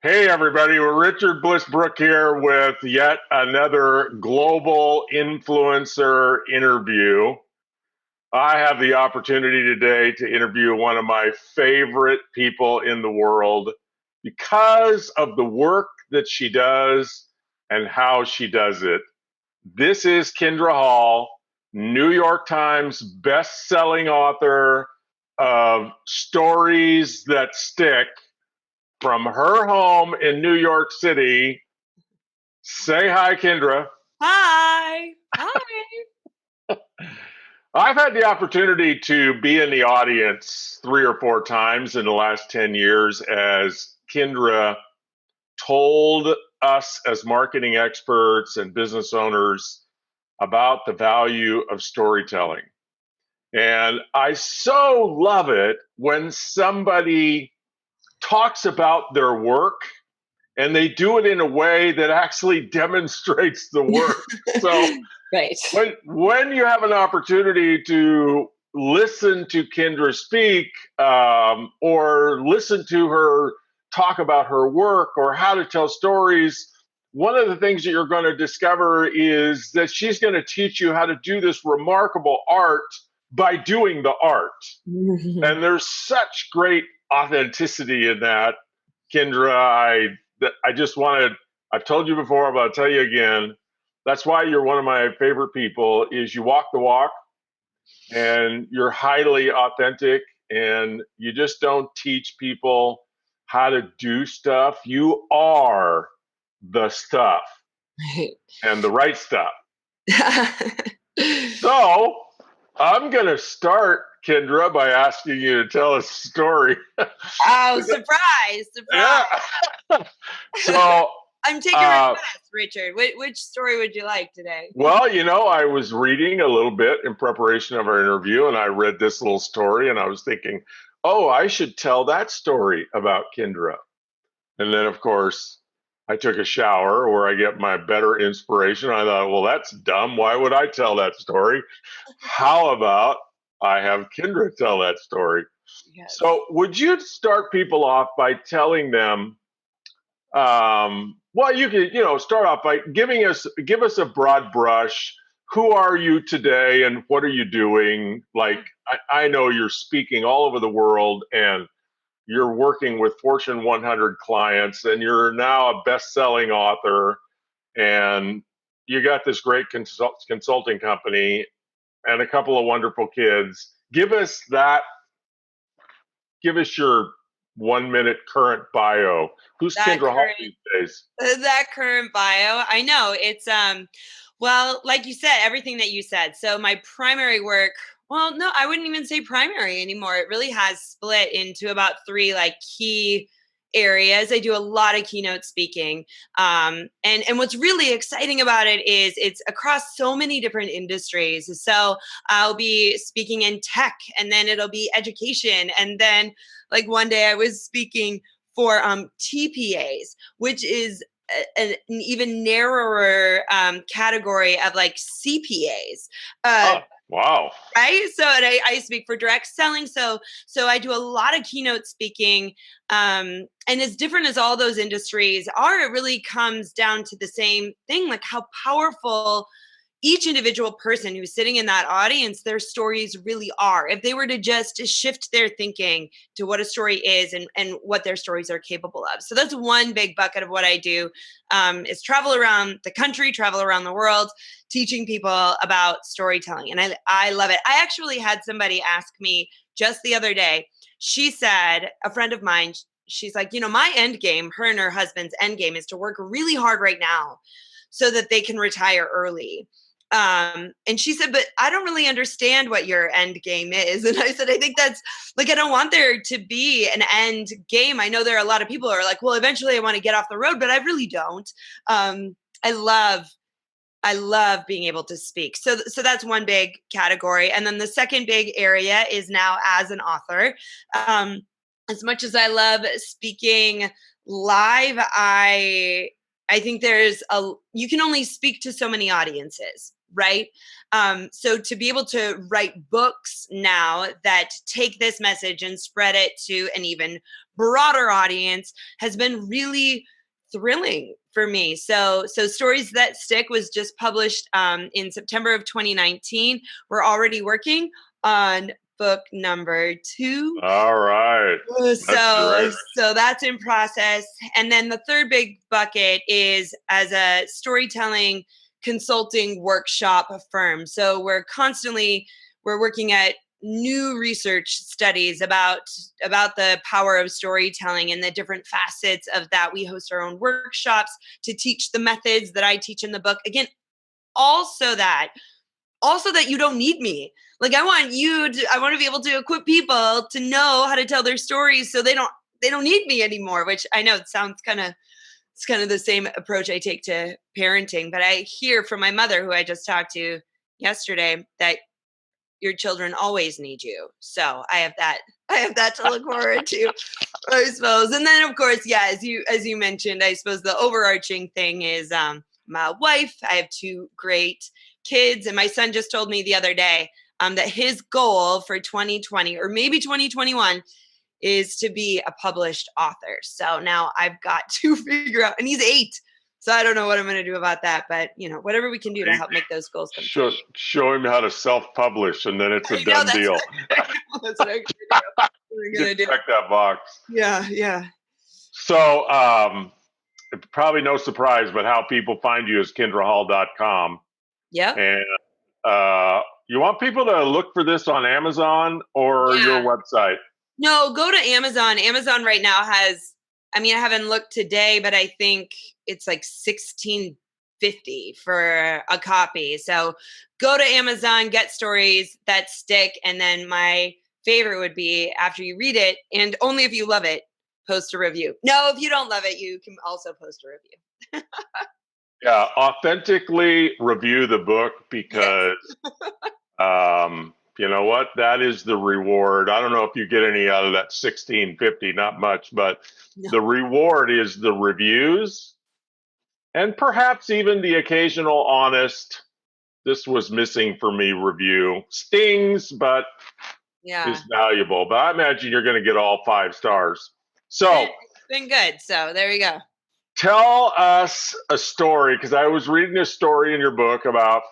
Hey, everybody. We're Richard Blissbrook here with yet another global influencer interview. I have the opportunity today to interview one of my favorite people in the world because of the work that she does and how she does it. This is Kindra Hall, New York Times best-selling author of Stories That Stick from her home in New York City. Say hi, Kindra. Hi. Hi. I've had the opportunity to be in the audience 3 or 4 times in the last 10 years as Kindra told us as marketing experts and business owners about the value of storytelling. And I so love it when somebody talks about their work and they do it in a way that actually demonstrates the work. So Right. when you have an opportunity to listen to Kindra speak or listen to her talk about her work or how to tell stories, one of the things that you're going to discover is that she's going to teach you how to do this remarkable art by doing the art. And there's such great authenticity in that, Kindra. I just wanted, I've told you before, but I'll tell you again, that's why you're one of my favorite people, is you walk the walk and you're highly authentic and you just don't teach people how to do stuff. You are the stuff and the right stuff. So I'm going to start, Kindra, by asking you to tell us a story. Oh, surprise. Yeah. So I'm taking requests, Richard. Which story would you like today? well, I was reading a little bit in preparation of our interview, and I read this little story, and I was thinking, oh, I should tell that story about Kindra. And then, of course, I took a shower where I get my better inspiration. I thought, well, that's dumb. Why would I tell that story? How about I have Kindra tell that story? Yes. So, would you start people off by telling them? Well, you could, start off by give us a broad brush. Who are you today, and what are you doing? Like, I know you're speaking all over the world, and you're working with Fortune 100 clients, and you're now a best-selling author, and you got this great consulting company and a couple of wonderful kids. Give us that. Give us your 1 minute current bio. Who's Kindra Hall these days? That current bio. I know it's well, like you said, everything that you said. So my primary work, well, no, I wouldn't even say primary anymore. It really has split into about three like key areas. I do a lot of keynote speaking. And what's really exciting about it is it's across so many different industries. So I'll be speaking in tech, and then it'll be education, and then like one day I was speaking for TPAs, which is an even narrower category of like CPAs. Wow. Right. So and I speak for direct selling. So I do a lot of keynote speaking. And as different as all those industries are, it really comes down to the same thing, like how powerful each individual person who's sitting in that audience, their stories really are. If they were to just shift their thinking to what a story is and what their stories are capable of. So that's one big bucket of what I do, is travel around the country, travel around the world, teaching people about storytelling. And I love it. I actually had somebody ask me just the other day. She said, a friend of mine, she's like, my end game, her and her husband's end game is to work really hard right now so that they can retire early. And she said, but I don't really understand what your end game is. And I said, I think that's like, I don't want there to be an end game. I know there are a lot of people who are like, well, eventually I want to get off the road, but I really don't. I love being able to speak. So that's one big category. And then the second big area is now as an author. As much as I love speaking live, I think you can only speak to so many audiences. right? So to be able to write books now that take this message and spread it to an even broader audience has been really thrilling for me. So Stories That Stick was just published in September of 2019. We're already working on book number 2. All right. So that's in process. And then the third big bucket is as a storytelling consulting workshop firm. So we're working at new research studies about the power of storytelling and the different facets of that. We host our own workshops to teach the methods that I teach in the book. Again, also that you don't need me. Like I want to be able to equip people to know how to tell their stories so they don't need me anymore, which I know it sounds it's kind of the same approach I take to parenting, but I hear from my mother, who I just talked to yesterday, that your children always need you. So I have that to look forward to, I suppose. And then of course, yeah, as you mentioned, I suppose the overarching thing is my wife. I have 2 great kids, and my son just told me the other day that his goal for 2020 or maybe 2021 is to be a published author. So now I've got to figure out, and he's 8. So I don't know what I'm going to do about that, but whatever we can do to help make those goals come true. Show him how to self-publish, and then it's a done deal. That's what we're going to do. Check that box. Yeah. So probably no surprise, but how people find you is kindrahall.com. Yeah. And you want people to look for this on Amazon or your website? No, go to Amazon. Amazon right now has, I haven't looked today, but I think it's like $16.50 for a copy. So go to Amazon, get Stories That Stick, and then my favorite would be after you read it, and only if you love it, post a review. No, if you don't love it, you can also post a review. Yeah, authentically review the book because you know what? That is the reward. I don't know if you get any out of that $16.50, not much, but the reward is the reviews and perhaps even the occasional honest, this was missing for me review. Stings, but is valuable. But I imagine you're going to get all 5 stars. So it's been good. So there you go. Tell us a story, because I was reading a story in your book about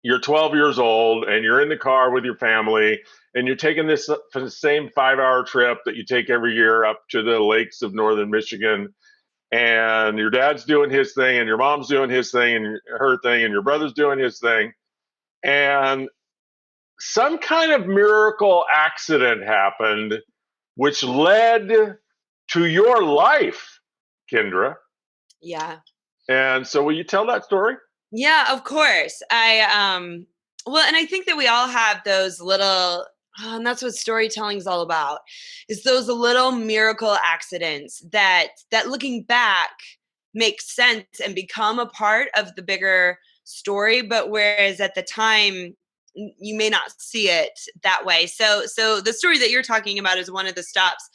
you're 12 years old and you're in the car with your family and you're taking this for the same 5-hour trip that you take every year up to the lakes of northern Michigan, and your dad's doing his thing and your mom's doing his thing and her thing and your brother's doing his thing, and some kind of miracle accident happened which led to your life, Kindra. Yeah. And so will you tell that story? Yeah, of course. And I think that we all have those little, and that's what storytelling is all about, is those little miracle accidents that looking back make sense and become a part of the bigger story, but whereas at the time you may not see it that way. So the story that you're talking about is one of the stops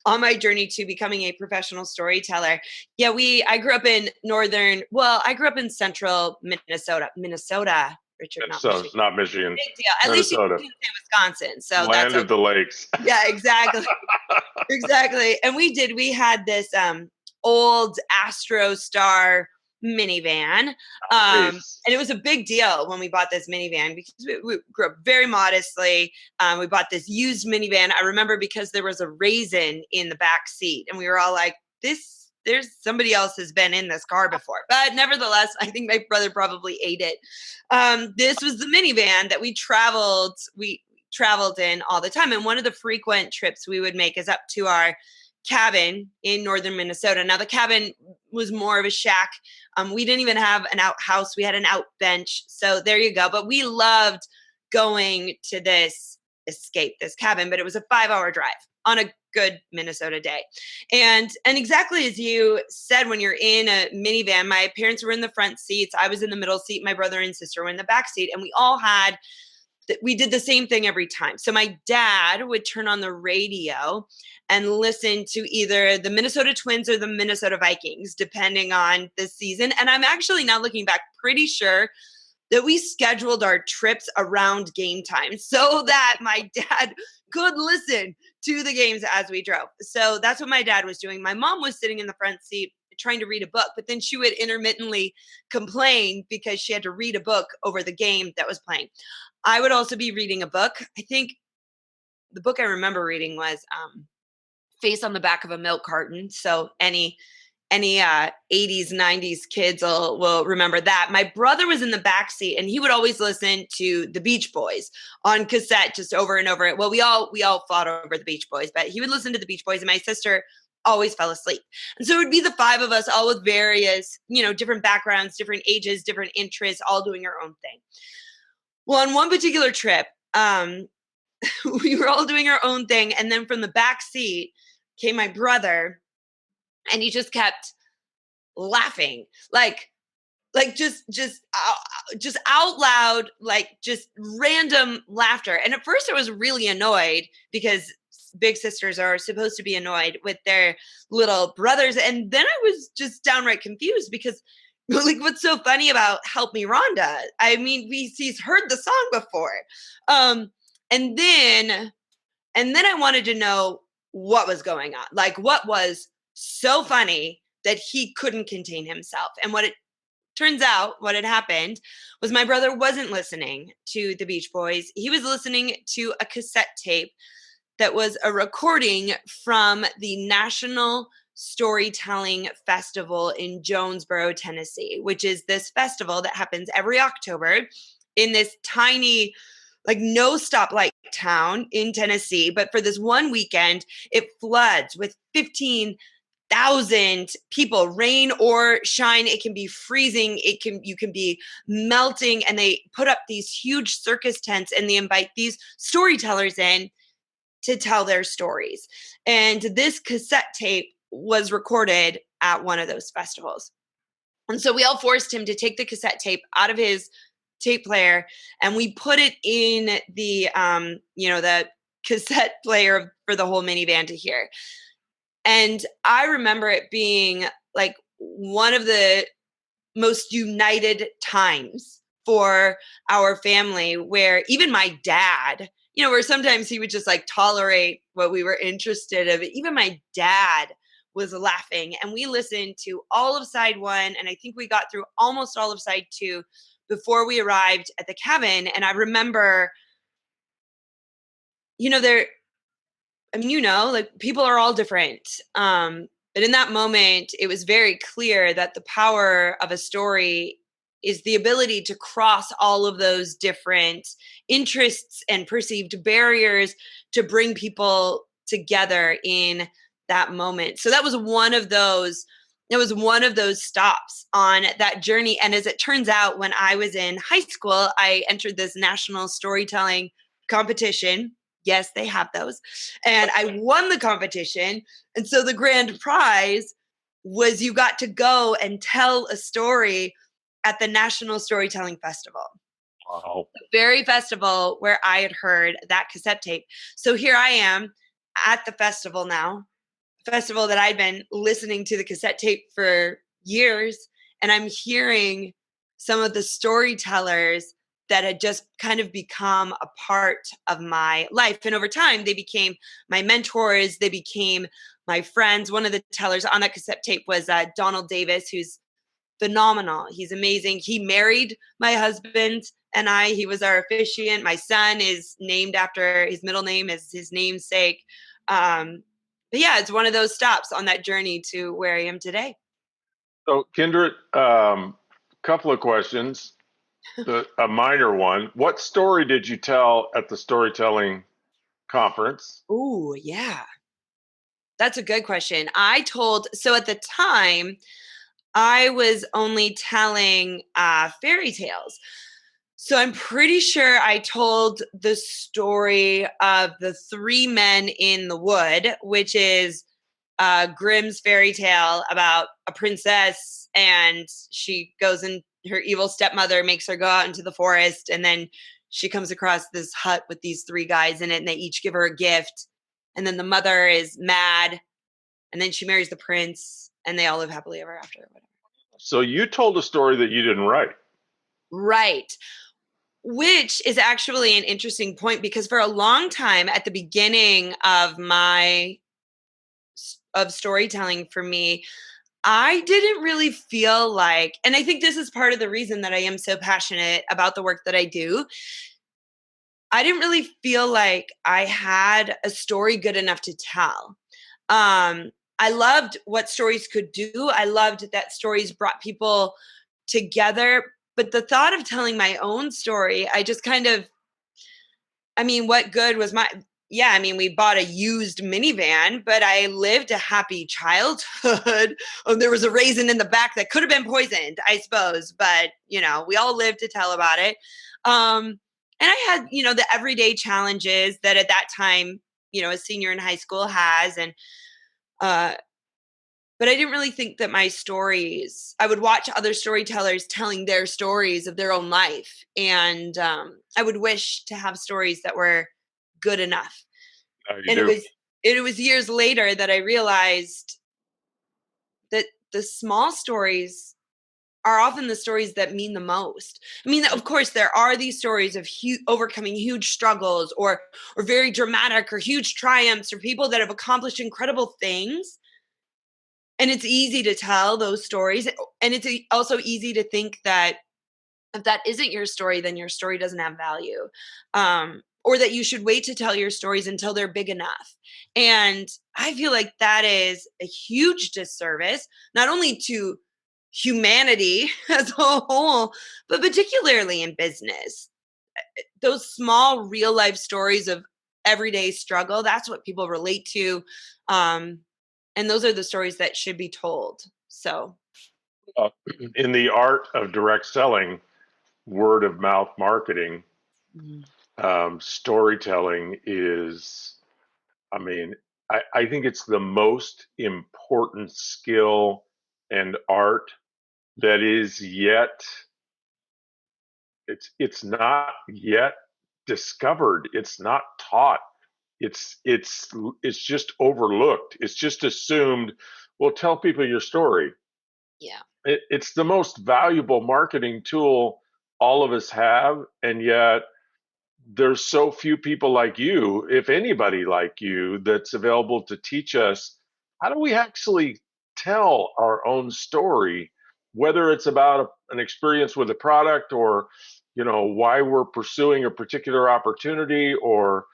on my journey to becoming a professional storyteller. Yeah, I grew up in central Minnesota, Richard, not Michigan. Big deal. At least you can say Wisconsin. So land that's of the lakes. Yeah, exactly. Exactly. And we had this old Astro Star minivan. And it was a big deal when we bought this minivan because we grew up very modestly. We bought this used minivan. I remember because there was a raisin in the back seat and we were all like, there's somebody else has been in this car before. But nevertheless, I think my brother probably ate it. This was the minivan that we traveled in all the time. And one of the frequent trips we would make is up to our cabin in northern Minnesota. Now the cabin was more of a shack. We didn't even have an outhouse. We had an out bench. So there you go. But we loved going to this cabin, but it was a 5-hour drive on a good Minnesota day. And exactly as you said, when you're in a minivan, my parents were in the front seats. I was in the middle seat. My brother and sister were in the back seat. And we did the same thing every time. So my dad would turn on the radio and listen to either the Minnesota Twins or the Minnesota Vikings, depending on the season. And I'm actually now looking back pretty sure that we scheduled our trips around game time so that my dad could listen to the games as we drove. So that's what my dad was doing. My mom was sitting in the front seat trying to read a book, but then she would intermittently complain because she had to read a book over the game that was playing. I would also be reading a book. I think the book I remember reading was Face on the Back of a Milk Carton. So any 80s, 90s kids will remember that. My brother was in the back seat, and he would always listen to the Beach Boys on cassette just over and over. Well, we all fought over the Beach Boys, but he would listen to the Beach Boys, and my sister always fell asleep. And so it would be the five of us, all with various, different backgrounds, different ages, different interests, all doing our own thing. Well, on one particular trip, we were all doing our own thing, and then from the back seat came my brother, and he just kept laughing, like just out loud, like just random laughter. And at first I was really annoyed because big sisters are supposed to be annoyed with their little brothers. And then I was just downright confused because like, what's so funny about Help Me Rhonda? I mean, he's heard the song before. And then I wanted to know what was going on. Like, what was so funny that he couldn't contain himself. And what it turns out, what had happened was my brother wasn't listening to the Beach Boys. He was listening to a cassette tape that was a recording from the National Storytelling Festival in Jonesboro, Tennessee, which is this festival that happens every October in this tiny, like, no stoplight town in Tennessee. But for this one weekend, it floods with 15,000 people, rain or shine. It can be freezing. You can be melting. And they put up these huge circus tents, and they invite these storytellers in to tell their stories. And this cassette tape was recorded at one of those festivals. And so we all forced him to take the cassette tape out of his tape player, and we put it in the the cassette player for the whole minivan to hear. And I remember it being like one of the most united times for our family, where even my dad, where sometimes he would just like tolerate what we were interested in, even my dad was laughing. And we listened to all of side one, and I think we got through almost all of side two before we arrived at the cabin. And I remember, like, people are all different. But in that moment, it was very clear that the power of a story is the ability to cross all of those different interests and perceived barriers to bring people together in that moment. So that was one of those stops on that journey. And as it turns out, when I was in high school, I entered this national storytelling competition. Yes, they have those. And I won the competition. And so the grand prize was you got to go and tell a story at the National Storytelling Festival. Wow. The very festival where I had heard that cassette tape. So here I am at the festival now, festival that I'd been listening to the cassette tape for years. And I'm hearing some of the storytellers that had just kind of become a part of my life. And over time, they became my mentors. They became my friends. One of the tellers on that cassette tape was Donald Davis, who's phenomenal. He's amazing. He married my husband and I. He was our officiant. My son is named after his middle name is his namesake. But yeah, it's one of those stops on that journey to where I am today. So, Kindra, couple of questions. A minor one. What story did you tell at the storytelling conference? Oh, yeah. That's a good question. So at the time, I was only telling fairy tales. So I'm pretty sure I told the story of the Three Men in the Wood, which is Grimm's fairy tale about a princess, and she goes and her evil stepmother makes her go out into the forest, and then she comes across this hut with these three guys in it, and they each give her a gift, and then the mother is mad, and then she marries the prince, and they all live happily ever after or whatever. So you told a story that you didn't write. Right. Which is actually an interesting point, because for a long time at the beginning of storytelling for me, I didn't really feel like, and I think this is part of the reason that I am so passionate about the work that I do. I didn't really feel like I had a story good enough to tell. I loved what stories could do. I loved that stories brought people together. But the thought of telling my own story, I just kind of, I mean, what good was yeah, I mean, we bought a used minivan, but I lived a happy childhood. There was a raisin in the back that could have been poisoned, I suppose, but we all lived to tell about it. And I had, the everyday challenges that at that time, a senior in high school has. And, uh, but I didn't really think that my stories, I would watch other storytellers telling their stories of their own life. And I would wish to have stories that were good enough. You And do. it was years later that I realized that the small stories are often the stories that mean the most. I mean, of course, there are these stories of overcoming huge struggles, or very dramatic or huge triumphs, or people that have accomplished incredible things. And it's easy to tell those stories. And it's also easy to think that if that isn't your story, then your story doesn't have value. Or that you should wait to tell your stories until they're big enough. And I feel like that is a huge disservice, not only to humanity as a whole, but particularly in business. Those small real life stories of everyday struggle, that's what people relate to. And those are the stories that should be told. So, In the art of direct selling, word of mouth marketing, storytelling is, I mean, I think it's the most important skill and art that is yet, it's not yet discovered. It's not taught. It's just overlooked. It's just assumed. Well, tell people your story. yeah. It's the most valuable marketing tool all of us have, and yet there's so few people like you, if anybody like you, that's available to teach us how do we actually tell our own story, whether it's about an experience with a product, or why we're pursuing a particular opportunity, or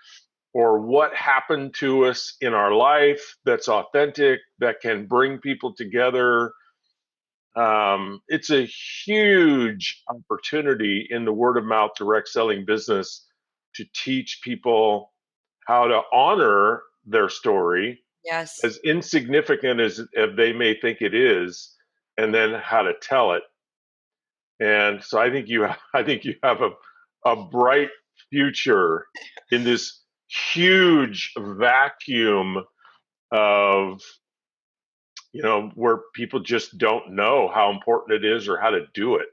what happened to us in our life that's authentic, that can bring people together. It's a huge opportunity in the word of mouth direct selling business to teach people how to honor their story, Yes. as insignificant as they may think it is, and then how to tell it. And so I think you have a bright future in this huge vacuum of where people just don't know how important it is or how to do it.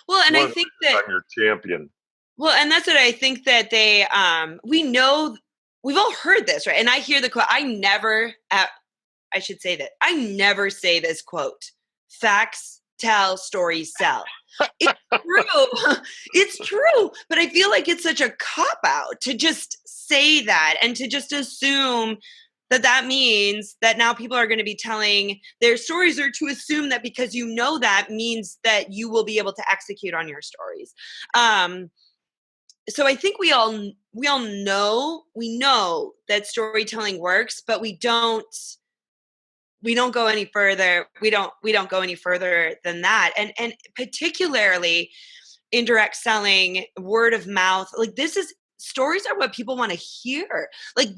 Well, It's and one I of the think reasons that, I'm your champion. well, and that's what I think that they, we know, we've all heard this, right? And I hear the quote, I should say that I never say this quote: facts tell, stories sell. It's true. It's true. But I feel like it's such a cop out to just say that, and to just assume that that means that now people are going to be telling their stories, or to assume that because that means that you will be able to execute on your stories. So I think we know that storytelling works, but we don't go any further. We don't go any further than that. And particularly indirect selling, word of mouth, like stories are what people want to hear. Like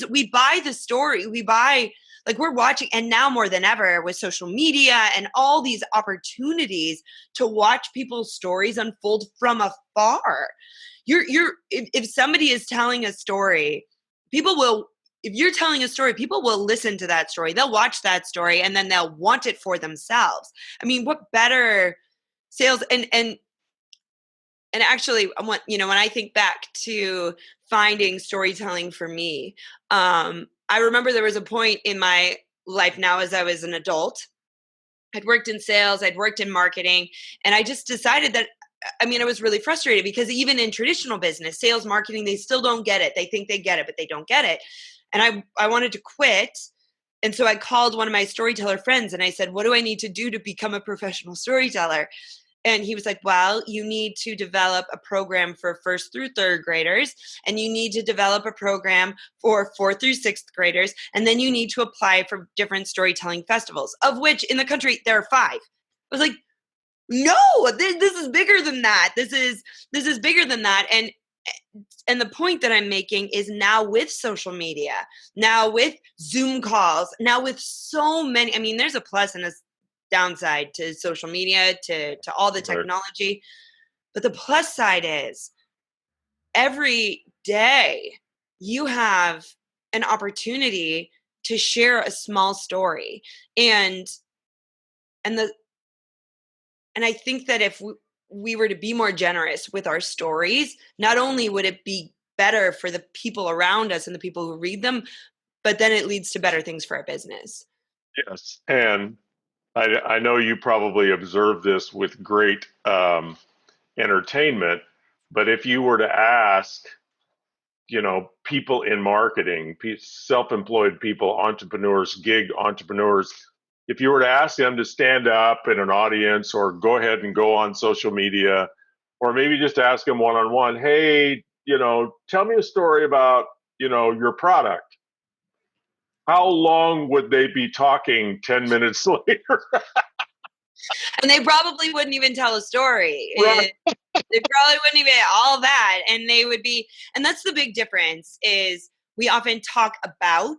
we buy the story. Like we're watching, and now more than ever with social media and all these opportunities to watch people's stories unfold from afar. If somebody is telling a story, people will if you're telling a story, people will listen to that story. They'll watch that story, and then they'll want it for themselves. I mean, what better sales? And actually, when I think back to finding storytelling for me, I remember there was a point in my life now as I was an adult. I'd worked in sales, I'd worked in marketing, and I just decided that I mean, I was really frustrated because even in traditional business, sales, marketing, they still don't get it. They think they get it, but they don't get it. And I wanted to quit. And so I called one of my storyteller friends and I said, what do I need to do to become a professional storyteller? And he was like, well, you need to develop a program for first through third graders, and you need to develop a program for fourth through sixth graders, and then you need to apply for different storytelling festivals, of which in the country there are 5. I was like, no, this is bigger than that. This is bigger than that. And the point that I'm making is now with social media, now with Zoom calls, now with so many, I mean, there's a plus and a downside to social media, to all the technology. But the plus side is every day you have an opportunity to share a small story. And I think that if we were to be more generous with our stories, not only would it be better for the people around us and the people who read them, but then it leads to better things for our business. Yes. And I know you probably observe this with great entertainment, but if you were to ask, people in marketing, self-employed people, entrepreneurs, gig entrepreneurs, if you were to ask them to stand up in an audience or go ahead and go on social media, or maybe just ask them one-on-one, hey, tell me a story about, your product. How long would they be talking 10 minutes later? And they probably wouldn't even tell a story. Right. They probably wouldn't even all that. And they would be, and that's the big difference is we often talk about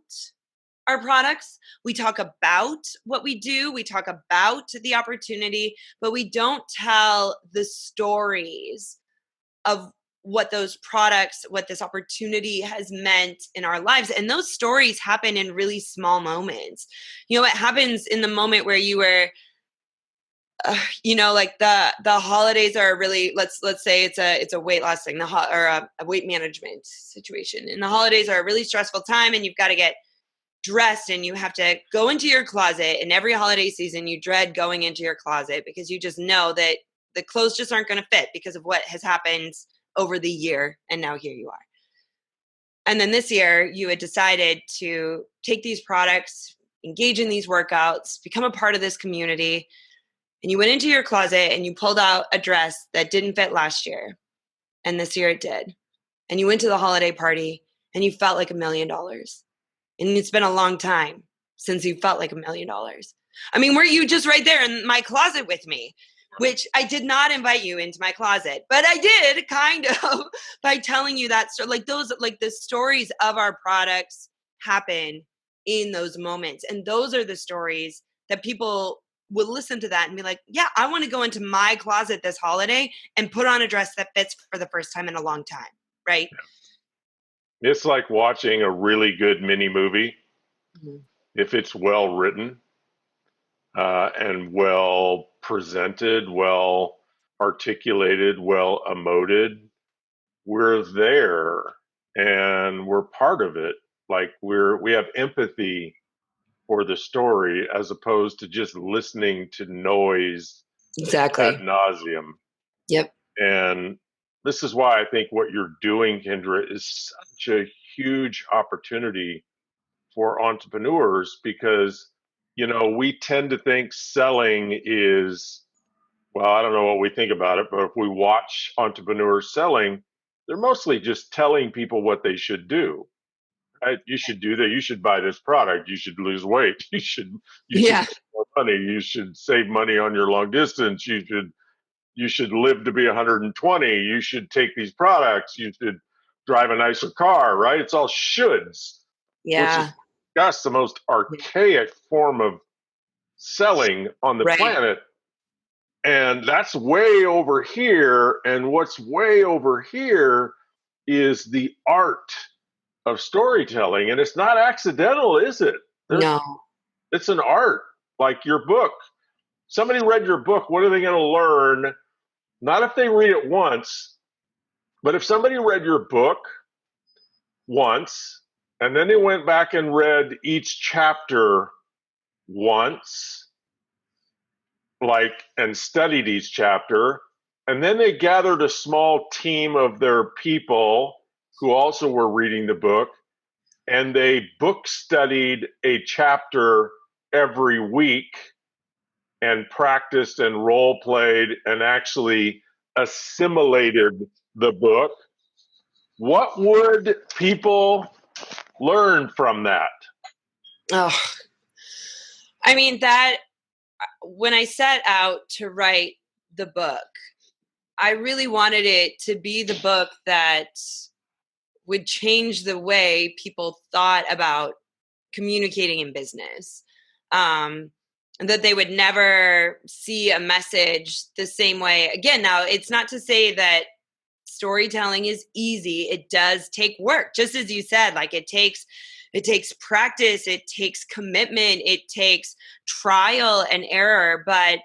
our products. We talk about what we do. We talk about the opportunity, but we don't tell the stories of what those products, what this opportunity has meant in our lives. And those stories happen in really small moments. It happens in the moment where you were, like the holidays are really, let's say it's a weight loss thing, or a weight management situation. And the holidays are a really stressful time, and you've got to get dressed, and you have to go into your closet. And every holiday season, you dread going into your closet because you just know that the clothes just aren't going to fit because of what has happened over the year. And now here you are. And then this year, you had decided to take these products, engage in these workouts, become a part of this community. And you went into your closet and you pulled out a dress that didn't fit last year. And this year it did. And you went to the holiday party and you felt like $1 million. And it's been a long time since you felt like $1 million. I mean, were you just right there in my closet with me? Which I did not invite you into my closet, but I did kind of by telling you that story. Like the stories of our products happen in those moments. And those are the stories that people will listen to that and be like, yeah, I want to go into my closet this holiday and put on a dress that fits for the first time in a long time. Right. It's like watching a really good mini movie. Mm-hmm. If it's well written and well presented, well articulated, well emoted, we're there and we're part of it. Like we have empathy for the story as opposed to just listening to noise ad nauseum. Yep. And this is why I think what you're doing, Kindra, is such a huge opportunity for entrepreneurs because, we tend to think selling is, well, I don't know what we think about it, but if we watch entrepreneurs selling, they're mostly just telling people what they should do. Right? You should do that. You should buy this product. You should lose weight. You should make more money. You should save money on your long distance. You should live to be 120. You should take these products. You should drive a nicer car, right? It's all shoulds. Yeah. Which is, gosh, the most archaic form of selling on the planet. And that's way over here. And what's way over here is the art of storytelling. And it's not accidental, is it? No. It's an art, like your book. Somebody read your book, what are they going to learn? Not if they read it once, but if somebody read your book once, and then they went back and read each chapter once, and studied each chapter, And then they gathered a small team of their people who also were reading the book, and they book studied a chapter every week and practiced and role played and actually assimilated the book. What would people learn from that? Oh, I mean, that when I set out to write the book, I really wanted it to be the book that would change the way people thought about communicating in business. And that they would never see a message the same way again. Now, it's not to say that storytelling is easy. It does take work, just as you said. Like it takes practice, it takes commitment, it takes trial and error. But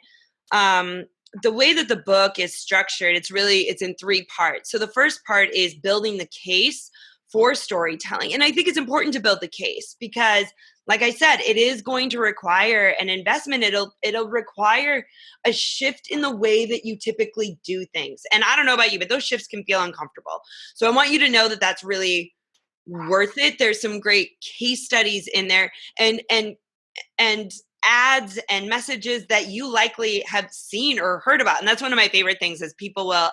the way that the book is structured, it's in three parts. So the first part is building the case for storytelling. And I think it's important to build the case because, like I said, it is going to require an investment. It'll require a shift in the way that you typically do things. And I don't know about you, but those shifts can feel uncomfortable. So I want you to know that that's really worth it. There's some great case studies in there and ads and messages that you likely have seen or heard about. And that's one of my favorite things is people will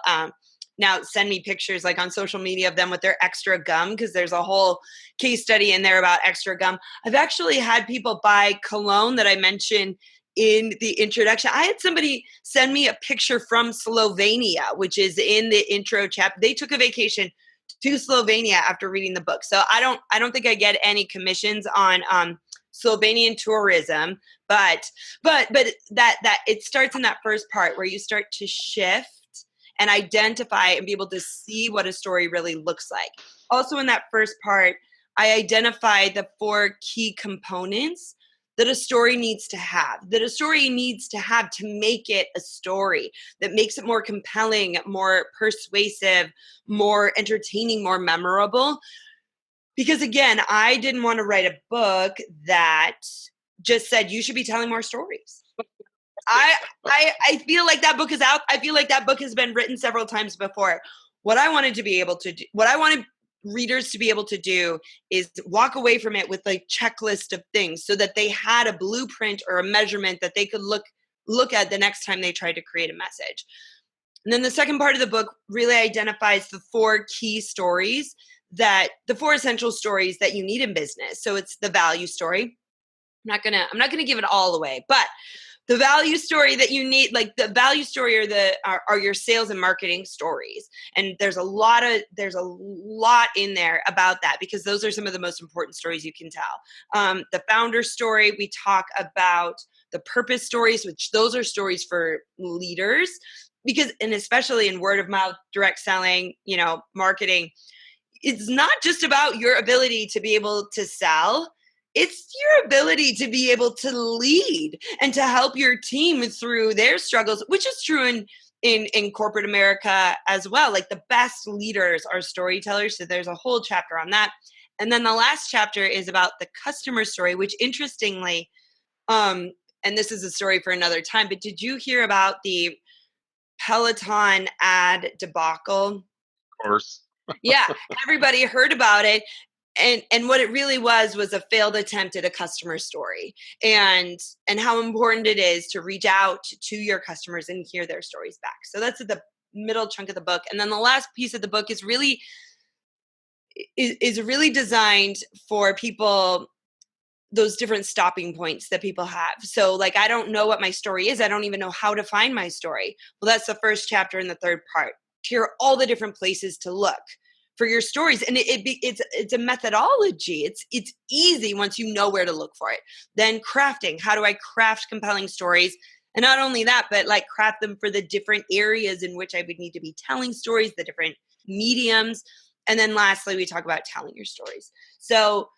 now send me pictures like on social media of them with their extra gum, because there's a whole case study in there about extra gum. I've actually had people buy cologne that I mentioned in the introduction. I had somebody send me a picture from Slovenia, which is in the intro chapter. They took a vacation to Slovenia after reading the book. So I don't think I get any commissions on Slovenian tourism, but that it starts in that first part where you start to shift and identify and be able to see what a story really looks like. Also in that first part, I identify the 4 key components that a story needs to have to make it a story, that makes it more compelling, more persuasive, more entertaining, more memorable. Because again, I didn't want to write a book that just said you should be telling more stories. I feel like that book is out. I feel like that book has been written several times before. What I wanted readers to be able to do is walk away from it with a checklist of things so that they had a blueprint or a measurement that they could look at the next time they tried to create a message. And then the second part of the book really identifies the 4 key stories, the 4 essential stories that you need in business. So it's the value story. I'm not gonna give it all away, but the value story that you need, like the value story are your sales and marketing stories. And there's a lot in there about that, because those are some of the most important stories you can tell. The founder story, we talk about the purpose stories, which those are stories for leaders, because, and especially in word of mouth, direct selling, marketing, it's not just about your ability to be able to sell. It's your ability to be able to lead and to help your team through their struggles, which is true in corporate America as well. Like the best leaders are storytellers. So there's a whole chapter on that. And then the last chapter is about the customer story, which interestingly, and this is a story for another time, but did you hear about the Peloton ad debacle? Of course. Yeah, everybody heard about it. And what it really was a failed attempt at a customer story, and how important it is to reach out to your customers and hear their stories back. So that's at the middle chunk of the book. And then the last piece of the book is really designed for people, those different stopping points that people have. So like, I don't know what my story is. I don't even know how to find my story. Well, that's the first chapter in the third part. Here are all the different places to look for your stories. And it's a methodology. It's easy once you know where to look for it. Then crafting, how do I craft compelling stories? And not only that, but like craft them for the different areas in which I would need to be telling stories, the different mediums. And then lastly, we talk about telling your stories. So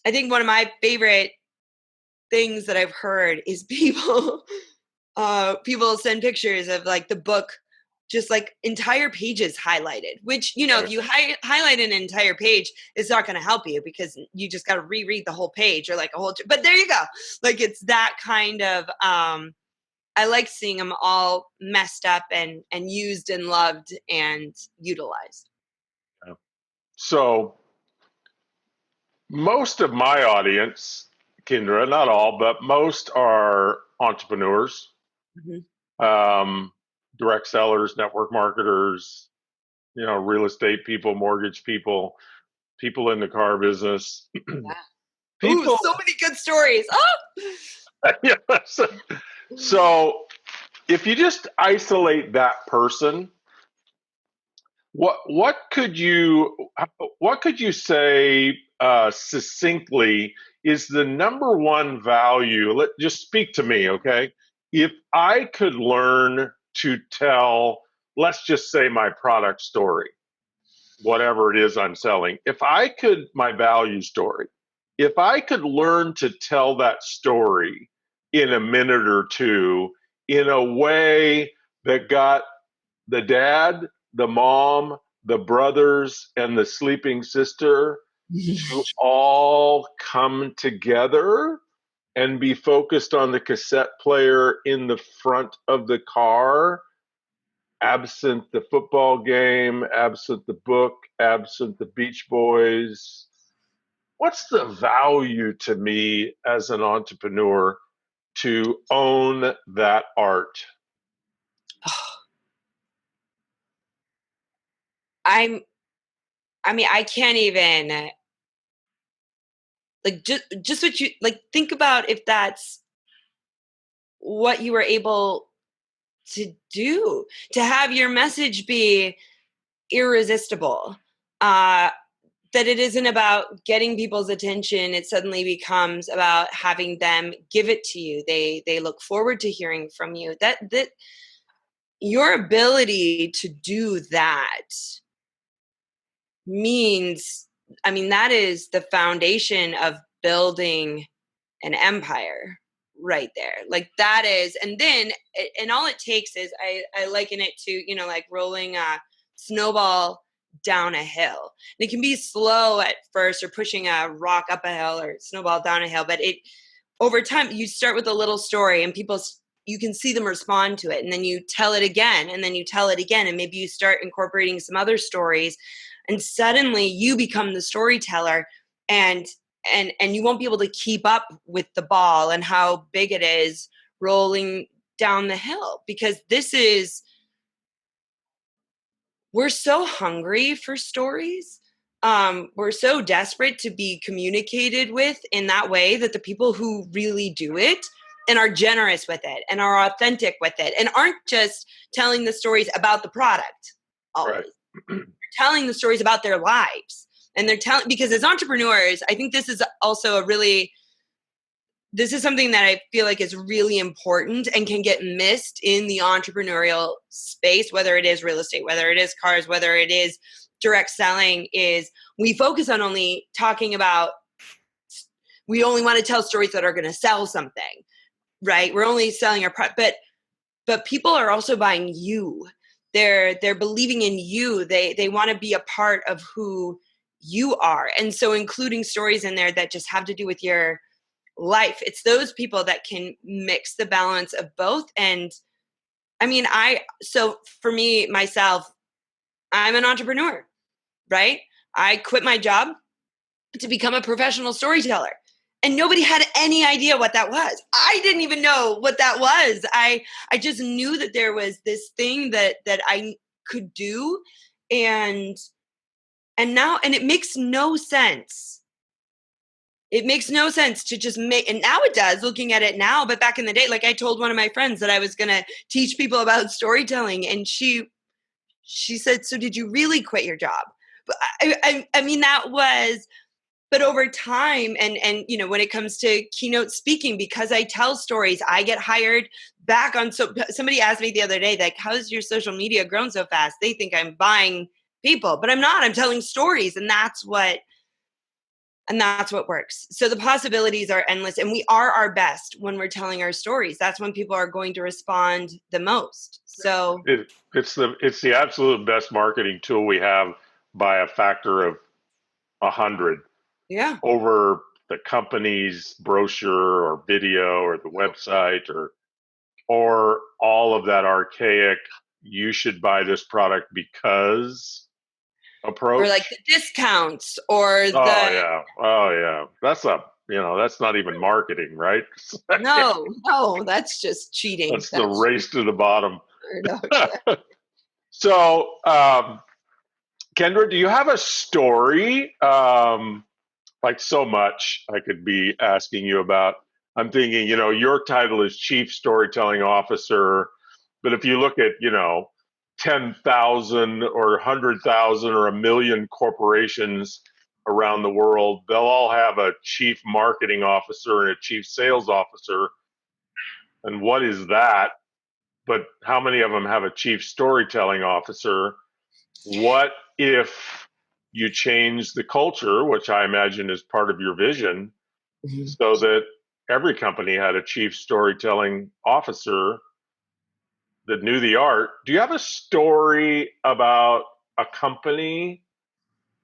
I think one of my favorite things that I've heard is people send pictures of like the book, just like entire pages highlighted, which, if you highlight an entire page, it's not going to help you because you just got to reread the whole page or like a whole, but there you go. Like it's that kind of I like seeing them all messed up and used and loved and utilized. So most of my audience, Kindra, not all, but most are entrepreneurs, um, direct sellers, network marketers, real estate people, mortgage people, people in the car business. Yeah. Ooh, People. so many good stories. Oh! Yeah. So if you just isolate that person, what could you say succinctly is the number one value? Just speak to me, okay? If I could learn to tell, let's just say my product story, whatever it is I'm selling, my value story, if I could learn to tell that story in a minute or two in a way that got the dad, the mom, the brothers, and the sleeping sister to all come together and be focused on the cassette player in the front of the car, absent the football game, absent the book, absent the Beach Boys. What's the value to me as an entrepreneur to own that art? I can't even like just what you like think about if that's what you were able to do, to have your message be irresistible. That it isn't about getting people's attention. It suddenly becomes about having them give it to you. They look forward to hearing from you. That your ability to do that means, that is the foundation of building an empire right there. Like that is, and then, and all it takes is, I liken it to, like rolling a snowball down a hill. And it can be slow at first, or pushing a rock up a hill or snowball down a hill, but over time, you start with a little story and you can see them respond to it. And then you tell it again, and then you tell it again. And maybe you start incorporating some other stories, and suddenly you become the storyteller, and you won't be able to keep up with the ball and how big it is rolling down the hill, because we're so hungry for stories. We're so desperate to be communicated with in that way, that the people who really do it and are generous with it and are authentic with it and aren't just telling the stories about the product always. Right. Telling the stories about their lives. And they're telling, because as entrepreneurs, I think this is also this is something that I feel like is really important and can get missed in the entrepreneurial space, whether it is real estate, whether it is cars, whether it is direct selling, is we focus on only talking about, we only want to tell stories that are going to sell something, right? We're only selling our product, but people are also buying you. They're believing in you. They want to be a part of who you are. And so including stories in there that just have to do with your life, it's those people that can mix the balance of both. And so for me, myself, I'm an entrepreneur, right? I quit my job to become a professional storyteller, and nobody had any idea what that was. I didn't even know what that was. I just knew that there was this thing that I could do, and now, and it makes no sense. It makes no sense to just and now it does, looking at it now, but back in the day, like I told one of my friends that I was going to teach people about storytelling, and she said, "So did you really quit your job?" But that was, but over time, and when it comes to keynote speaking, because I tell stories, I get hired back on. So somebody asked me the other day, like, how's your social media grown so fast? They think I'm buying people, but I'm not. I'm telling stories, and that's what works. So the possibilities are endless, and we are our best when we're telling our stories. That's when people are going to respond the most. So it's the absolute best marketing tool we have by a factor of 100. Yeah. Over the company's brochure or video or the website or all of that archaic, you should buy this product because approach? Or like the discounts or Oh the yeah. Oh yeah. That's not even marketing, right? no, that's just cheating. That's the That's race to the bottom. no, exactly. So, Kendra, do you have a story? Like so much I could be asking you about. I'm thinking, your title is Chief Storytelling Officer, but if you look at, 10,000 or 100,000 or a million corporations around the world, they'll all have a Chief Marketing Officer and a Chief Sales Officer. And what is that? But how many of them have a Chief Storytelling Officer? What if you change the culture, which I imagine is part of your vision, Mhm. so that every company had a chief storytelling officer that knew the art? Do you have a story about a company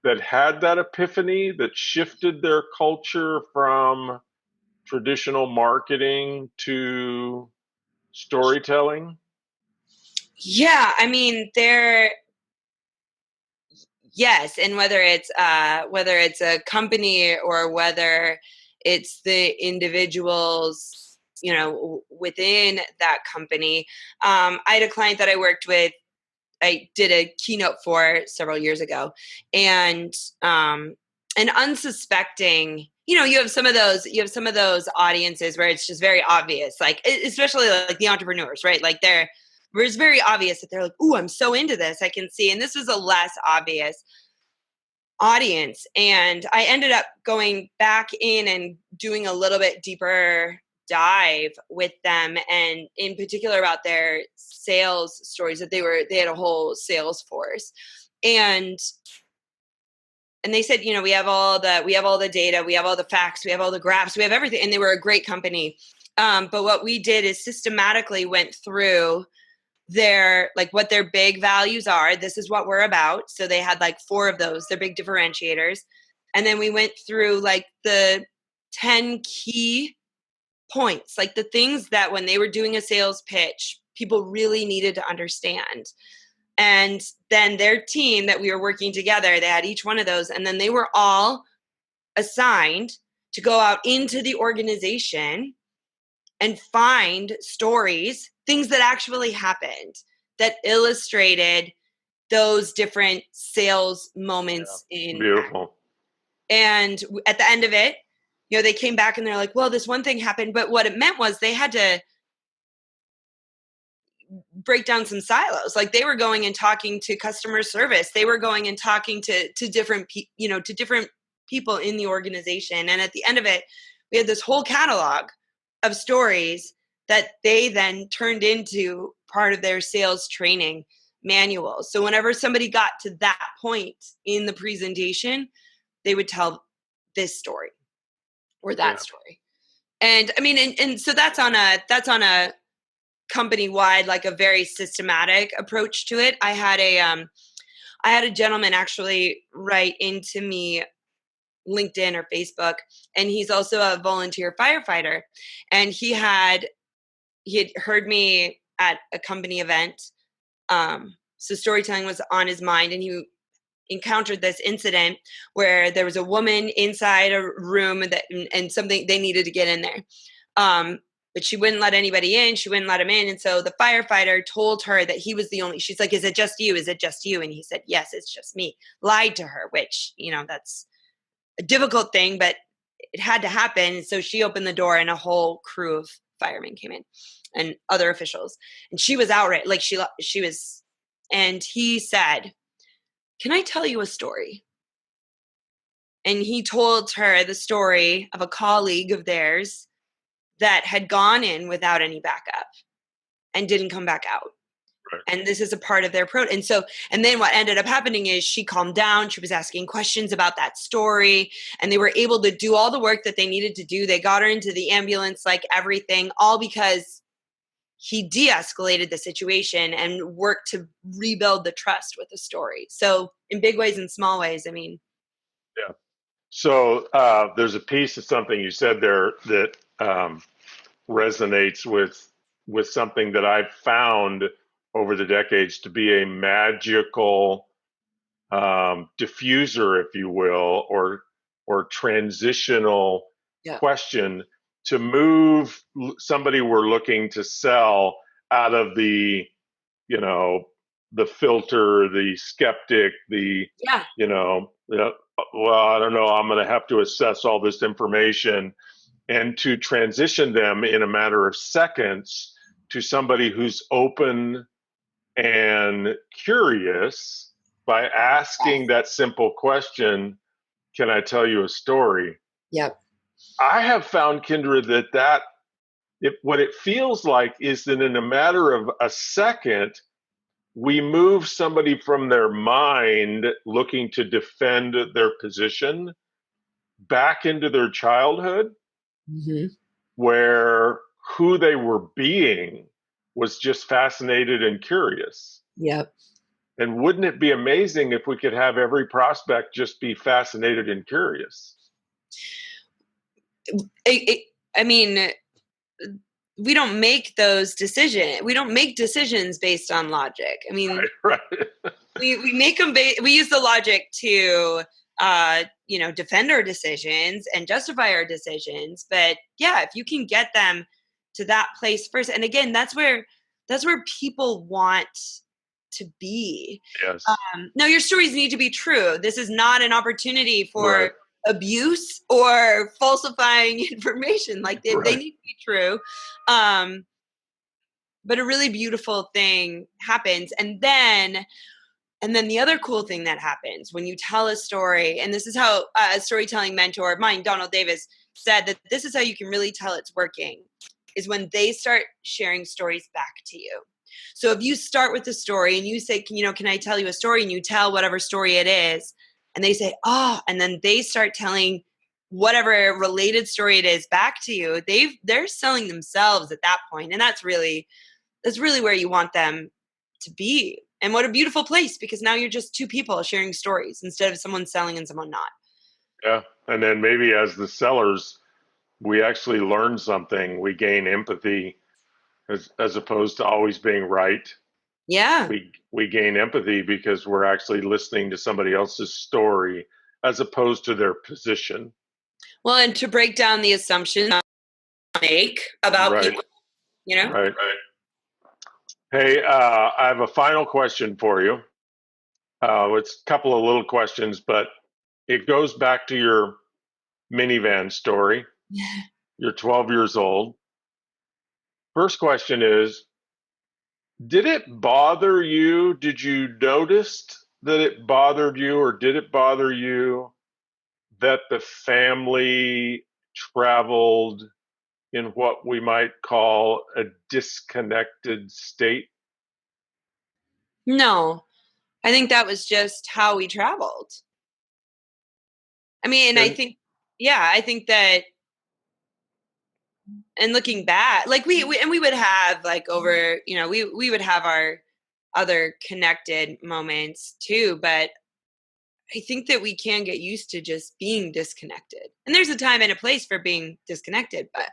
that had that epiphany, that shifted their culture from traditional marketing to storytelling? Yeah, I mean, yes, and whether it's a company or whether it's the individuals, within that company. I had a client that I worked with. I did a keynote for several years ago, and and unsuspecting. You have some of those audiences where it's just very obvious, like especially like the entrepreneurs, right? Like where it's very obvious that they're like, "Ooh, I'm so into this, I can see." And this was a less obvious audience, and I ended up going back in and doing a little bit deeper dive with them, and in particular about their sales stories, that they had a whole sales force. And they said, we have all the data, we have all the facts, we have all the graphs, we have everything, and they were a great company. But what we did is systematically went through what their big values are. This is what we're about. So they had like 4 of those, their big differentiators. And then we went through like the 10 key points, like the things that when they were doing a sales pitch, people really needed to understand. And then their team that we were working together, they had each one of those. And then they were all assigned to go out into the organization and find stories, things that actually happened that illustrated those different sales moments in Beautiful. and at the end of it, they came back and they're like, well, this one thing happened, but what it meant was they had to break down some silos. Like they were going and talking to customer service, they were going and talking to different to different people in the organization, and at the end of it, we had this whole catalog of stories that they then turned into part of their sales training manual. So whenever somebody got to that point in the presentation, they would tell this story or that story. And I mean, and so that's on a company wide, like a very systematic approach to it. I had a gentleman actually write into me LinkedIn or Facebook, and he's also a volunteer firefighter, and he had heard me at a company event. So storytelling was on his mind, and he encountered this incident where there was a woman inside a room and something, they needed to get in there. But she wouldn't let anybody in. She wouldn't let him in. And so the firefighter told her that he was the only, she's like, is it just you? Is it just you? And he said, yes, it's just me. Lied to her, which, that's a difficult thing, but it had to happen. So she opened the door and a whole crew of firemen came in and other officials. And she was outraged. Like she was, and he said, can I tell you a story? And he told her the story of a colleague of theirs that had gone in without any backup and didn't come back out. Right. And this is a part of their and then what ended up happening is she calmed down. She was asking questions about that story, and they were able to do all the work that they needed to do. They got her into the ambulance, like everything, all because he de-escalated the situation and worked to rebuild the trust with the story. So in big ways and small ways, I mean. Yeah. So there's a piece of something you said there that resonates with with something that I've found over the decades to be a magical diffuser, if you will, or transitional Yeah. question to move somebody we're looking to sell out of the, you know, the filter, the skeptic, the, Yeah. well, I don't know, I'm going to have to assess all this information, and to transition them in a matter of seconds to somebody who's open and curious by asking that simple question, can I tell you a story? Yep. I have found, Kindra, what it feels like is that in a matter of a second, we move somebody from their mind looking to defend their position back into their childhood, Mm-hmm. where who they were being was just fascinated and curious. Yep. And wouldn't it be amazing if we could have every prospect just be fascinated and curious? I mean, we don't make those decisions. We don't make decisions based on logic. I mean, right. we make them. We use the logic to, defend our decisions and justify our decisions. But yeah, if you can get them to that place first, and again, that's where people want to be. Yes. No, your stories need to be true. This is not an opportunity for Right. abuse or falsifying information. Like they need to be true. But a really beautiful thing happens. And then the other cool thing that happens when you tell a story, and this is how a storytelling mentor of mine, Donald Davis, said that this is how you can really tell it's working, is when they start sharing stories back to you. So if you start with the story and you say, can I tell you a story? And you tell whatever story it is, and they say, and then they start telling whatever related story it is back to you, they're selling themselves at that point. And that's really where you want them to be. And what a beautiful place, because now you're just two people sharing stories instead of someone selling and someone not. Yeah. And then maybe as the sellers, we actually learn something. We gain empathy as opposed to always being right. Yeah. We gain empathy because we're actually listening to somebody else's story as opposed to their position. Well, and to break down the assumptions make about people, Right. Hey, I have a final question for you. It's a couple of little questions, but it goes back to your minivan story. You're 12 years old. First question is, did it bother you? Did you notice that it bothered you, or did it bother you that the family traveled in what we might call a disconnected state? No, I think that was just how we traveled. I mean, I think that, and looking back, like we would have like over, we would have our other connected moments too, but I think that we can get used to just being disconnected. And there's a time and a place for being disconnected, but.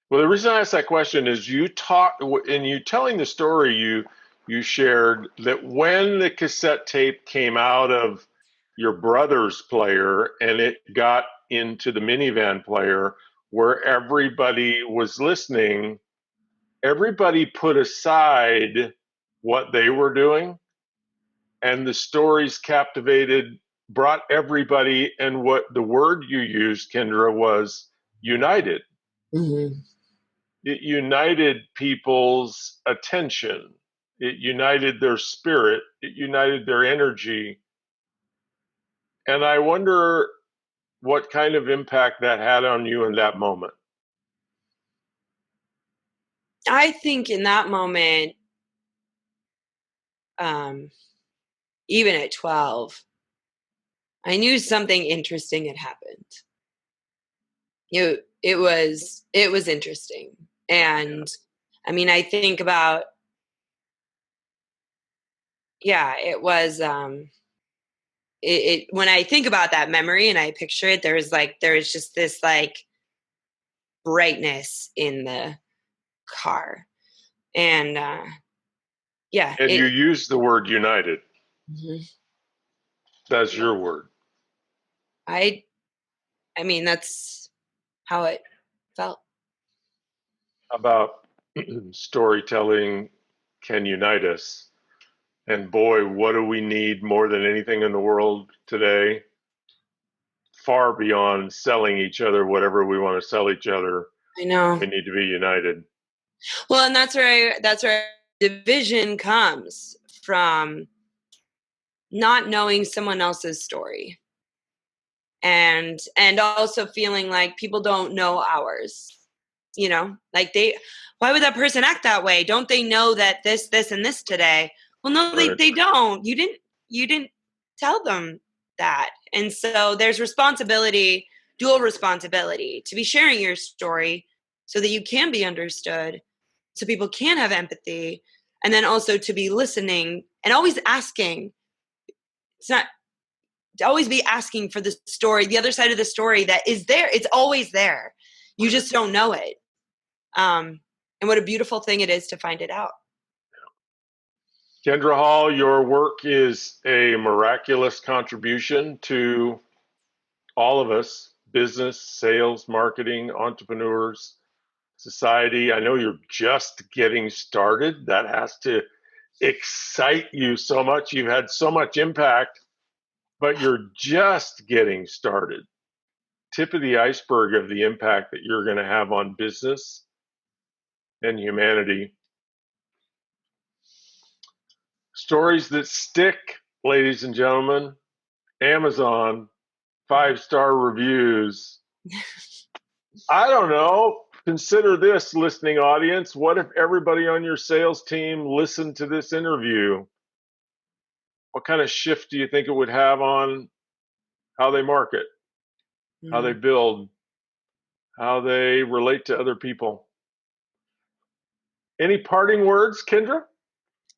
Well, the reason I asked that question is you telling the story, you shared that when the cassette tape came out of your brother's player and it got into the minivan player where everybody was listening, everybody put aside what they were doing, and the stories brought everybody, and what the word you used, Kindra, was united. Mm-hmm. It united people's attention. It united their spirit. It united their energy. And I wonder what kind of impact that had on you in that moment. I think in that moment, even at 12, I knew something interesting had happened. It was interesting. And I mean, I think about, it was, when I think about that memory and I picture it, there was just this like brightness in the car. And yeah. And you use the word united. Mm-hmm. That's your word. I mean, that's how it felt. About storytelling can unite us. And boy, what do we need more than anything in the world today? Far beyond selling each other whatever we want to sell each other. I know. We need to be united. Well, and that's where division comes from, not knowing someone else's story. And also feeling like people don't know ours. You know, like why would that person act that way? Don't they know that this, and this today? Well, no, Right. they don't. You didn't tell them that. And so there's responsibility, dual responsibility, to be sharing your story so that you can be understood, so people can have empathy, and then also to be listening and always asking. It's not to always be asking for the story, the other side of the story that is there. It's always there. You just don't know it. And what a beautiful thing it is to find it out. Kindra Hall, your work is a miraculous contribution to all of us, business, sales, marketing, entrepreneurs, society. I know you're just getting started. That has to excite you so much. You've had so much impact, but you're just getting started. Tip of the iceberg of the impact that you're going to have on business and humanity. Stories that stick, ladies and gentlemen. Amazon, 5-star reviews. I don't know. Consider this, listening audience. What if everybody on your sales team listened to this interview? What kind of shift do you think it would have on how they market, how they build, how they relate to other people? Any parting words, Kindra?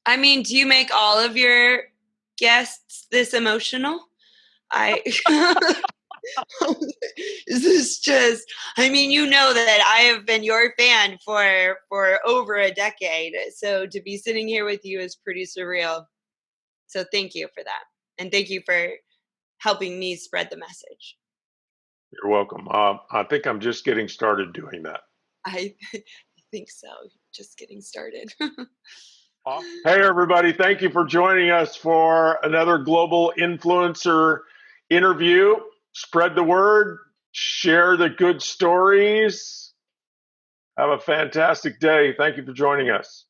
I mean, do you make all of your guests this emotional? This is just, I mean, you know that I have been your fan for over a decade. So to be sitting here with you is pretty surreal. So thank you for that. And thank you for helping me spread the message. You're welcome. I think I'm just getting started doing that. I think so. Just getting started. Hey, everybody. Thank you for joining us for another Global Influencer interview. Spread the word, share the good stories. Have a fantastic day. Thank you for joining us.